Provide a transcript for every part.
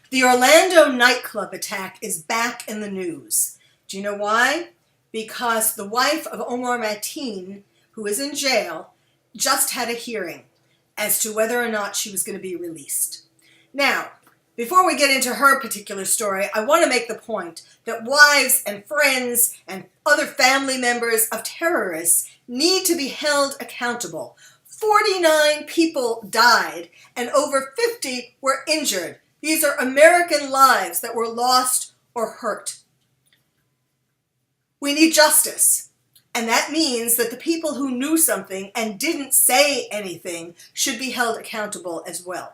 The Orlando nightclub attack is back in the news. Do you know why? Because the wife of Omar Mateen, who is in jail, just had a hearing as to whether or not she was going to be released. Now, before we get into her particular story, I want to make the point that wives and friends and other family members of terrorists need to be held accountable. 49 people died and over 50 were injured. These are American lives that were lost or hurt. We need justice. And that means that the people who knew something and didn't say anything should be held accountable as well.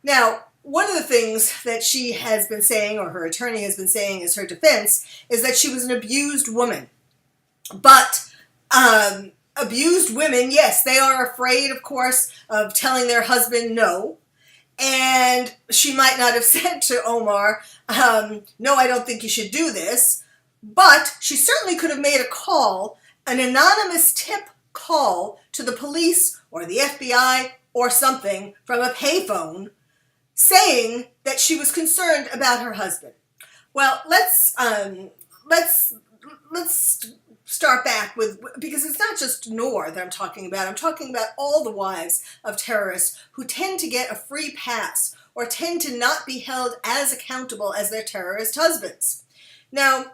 Now, one of the things that she has been saying, or her attorney has been saying as her defense, is that she was an abused woman. But abused women, yes, they are afraid, of course, of telling their husband no. And she might not have said to Omar, no, I don't think you should do this. But she certainly could have made a call, an anonymous tip call to the police or the FBI or something from a payphone saying that she was concerned about her husband. Well, let's start back with, because it's not just Noor that I'm talking about. I'm talking about all the wives of terrorists who tend to get a free pass or tend to not be held as accountable as their terrorist husbands. Now,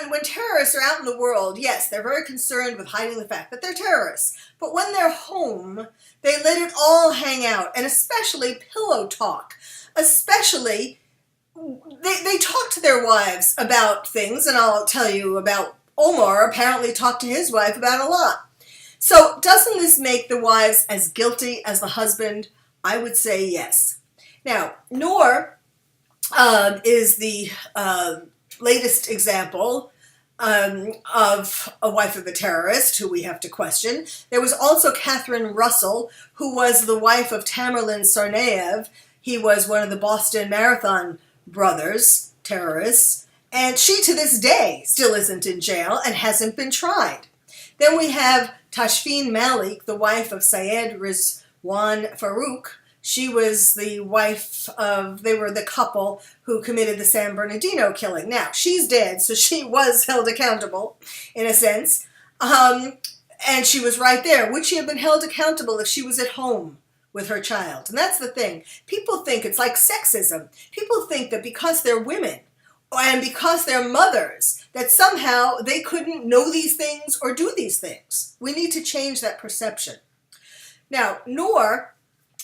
when terrorists are out in the world, yes, they're very concerned with hiding the fact that they're terrorists. But when they're home, they let it all hang out, and especially pillow talk. Especially, they talk to their wives about things, and I'll tell you about Omar apparently talked to his wife about a lot. So doesn't this make the wives as guilty as the husband? I would say yes. Now, Noor is the latest example of a wife of a terrorist who we have to question. There was also Catherine Russell, who was the wife of Tamerlan Tsarnaev. He was one of the Boston Marathon brothers, terrorists, and she to this day still isn't in jail and hasn't been tried. Then we have Tashfeen Malik, the wife of Syed Rizwan Farouk. She was the wife of, they were the couple who committed the San Bernardino killing. Now, she's dead, so she was held accountable, in a sense. And she was right there. Would she have been held accountable if she was at home with her child? And that's the thing. People think it's like sexism. People think that because they're women and because they're mothers, that somehow they couldn't know these things or do these things. We need to change that perception. Now, Noor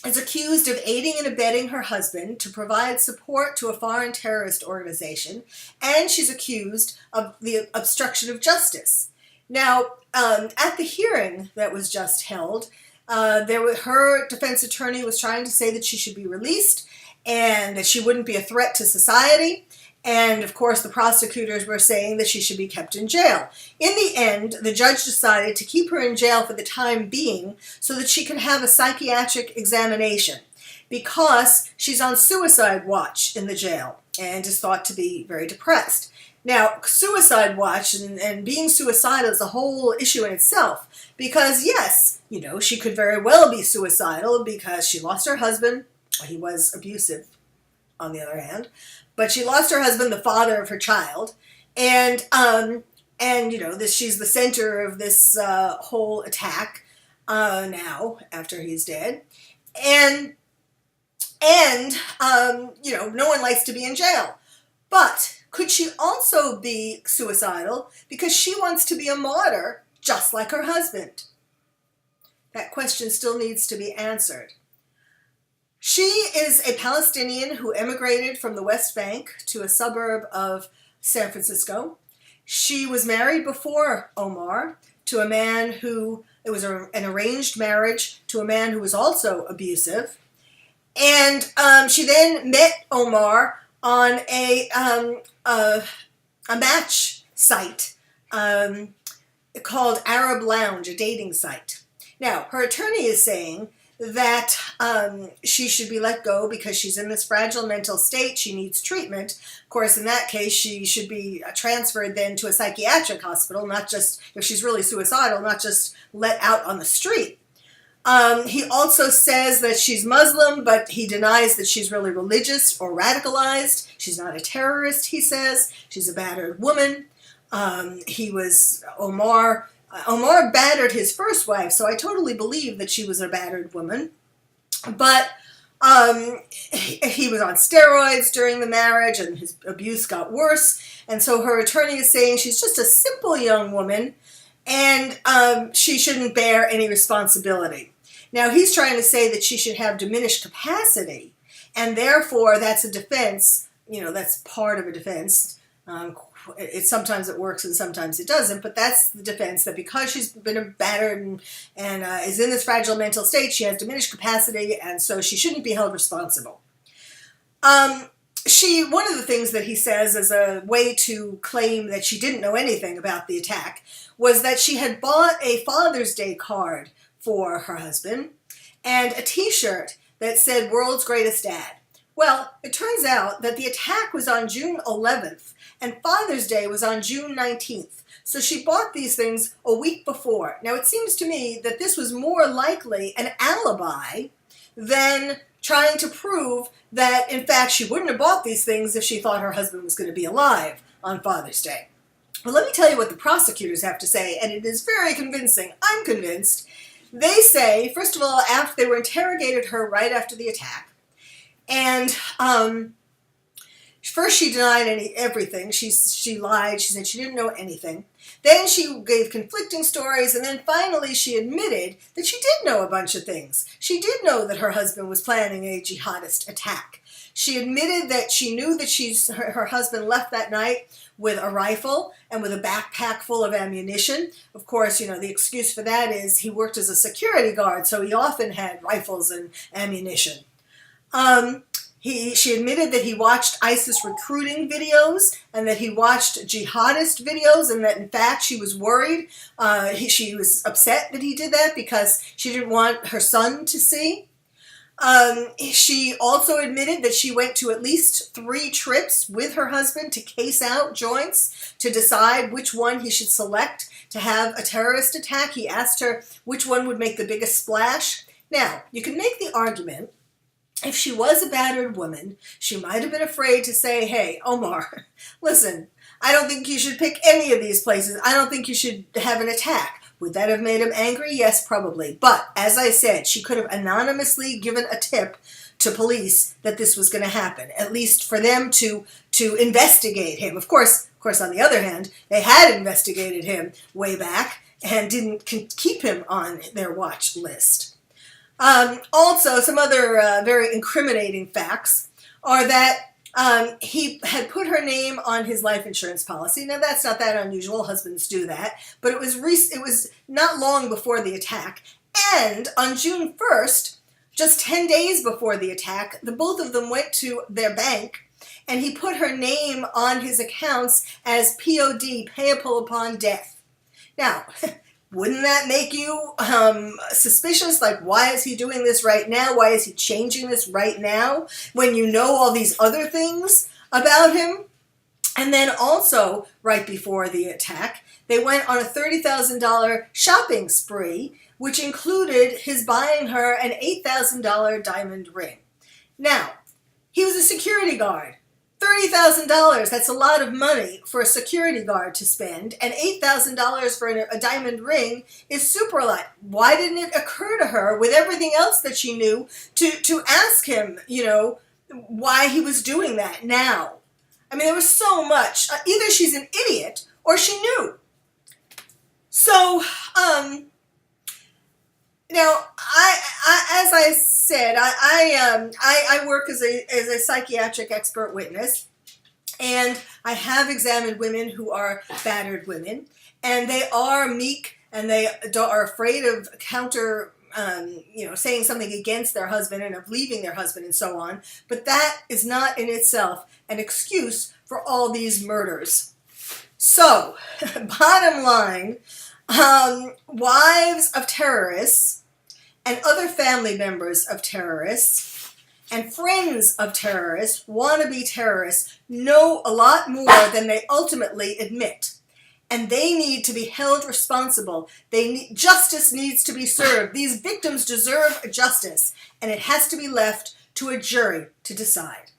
is accused of aiding and abetting her husband to provide support to a foreign terrorist organization, and she's accused of the obstruction of justice. Now, at the hearing that was just held, her defense attorney was trying to say that she should be released and that she wouldn't be a threat to society. And, of course, the prosecutors were saying that she should be kept in jail. In the end, the judge decided to keep her in jail for the time being so that she could have a psychiatric examination because she's on suicide watch in the jail and is thought to be very depressed. Now, suicide watch and being suicidal is a whole issue in itself because, yes, you know, she could very well be suicidal because she lost her husband. He was abusive, on the other hand. But she lost her husband, the father of her child, and you know, she's the center of this whole attack now after he's dead, and you know, no one likes to be in jail. But could she also be suicidal because she wants to be a martyr just like her husband? That question still needs to be answered. She is a Palestinian who emigrated from the West Bank to a suburb of San Francisco. She was married before Omar to a man who, it was an arranged marriage to a man who was also abusive. And she then met Omar on a match site called Arab Lounge, a dating site. Now, her attorney is saying that she should be let go because she's in this fragile mental state. She needs treatment. Of course, in that case, she should be transferred then to a psychiatric hospital, not just, if she's really suicidal, not just let out on the street. He also says that she's Muslim, but he denies that she's really religious or radicalized. She's not a terrorist, he says. She's a battered woman. Omar battered his first wife, so I totally believe that she was a battered woman. But he was on steroids during the marriage, and his abuse got worse. And so her attorney is saying she's just a simple young woman, and she shouldn't bear any responsibility. Now, he's trying to say that she should have diminished capacity, and therefore that's a defense. That's part of a defense. Sometimes it works and sometimes it doesn't, but that's the defense, that because she's been battered and is in this fragile mental state, she has diminished capacity, and so she shouldn't be held responsible. One of the things that he says as a way to claim that she didn't know anything about the attack was that she had bought a Father's Day card for her husband and a t-shirt that said "World's Greatest Dad." Well, it turns out that the attack was on June 11th and Father's Day was on June 19th. So she bought these things a week before. Now, it seems to me that this was more likely an alibi than trying to prove that, in fact, she wouldn't have bought these things if she thought her husband was going to be alive on Father's Day. Well, let me tell you what the prosecutors have to say, and it is very convincing. I'm convinced. They say, first of all, after they interrogated her right after the attack, and first she denied everything. She lied. She said she didn't know anything. Then she gave conflicting stories, and then finally she admitted that she did know a bunch of things. She did know that her husband was planning a jihadist attack. She admitted that she knew that her husband left that night with a rifle and with a backpack full of ammunition. Of course, the excuse for that is he worked as a security guard, so he often had rifles and ammunition. She admitted that he watched ISIS recruiting videos and that he watched jihadist videos, and that in fact she was worried. She was upset that he did that because she didn't want her son to see. She also admitted that she went to at least 3 trips with her husband to case out joints to decide which one he should select to have a terrorist attack. He asked her which one would make the biggest splash. Now, you can make the argument, if she was a battered woman, she might have been afraid to say, "Hey, Omar, listen, I don't think you should pick any of these places. I don't think you should have an attack." Would that have made him angry? Yes, probably. But, as I said, she could have anonymously given a tip to police that this was going to happen, at least for them to investigate him. Of course, on the other hand, they had investigated him way back and didn't keep him on their watch list. Also, some other very incriminating facts are that he had put her name on his life insurance policy. Now, that's not that unusual. Husbands do that. But it was not long before the attack. And on June 1st, just 10 days before the attack, the both of them went to their bank, and he put her name on his accounts as POD, payable upon death. Now, wouldn't that make you suspicious? Like, why is he doing this right now? Why is he changing this right now when you know all these other things about him? And then also, right before the attack, they went on a $30,000 shopping spree, which included his buying her an $8,000 diamond ring. Now, he was a security guard. $30,000, that's a lot of money for a security guard to spend, and $8,000 for a diamond ring is super a lot. Why didn't it occur to her, with everything else that she knew, to ask him, why he was doing that now? I mean, there was so much. Either she's an idiot or she knew. So, now, as I said, I work as a psychiatric expert witness, and I have examined women who are battered women, and they are meek, and they are afraid of saying something against their husband and of leaving their husband and so on. But that is not in itself an excuse for all these murders. So, bottom line, wives of terrorists and other family members of terrorists and friends of terrorists, wannabe terrorists, know a lot more than they ultimately admit. and they need to be held responsible. Justice needs to be served. These victims deserve justice, and it has to be left to a jury to decide.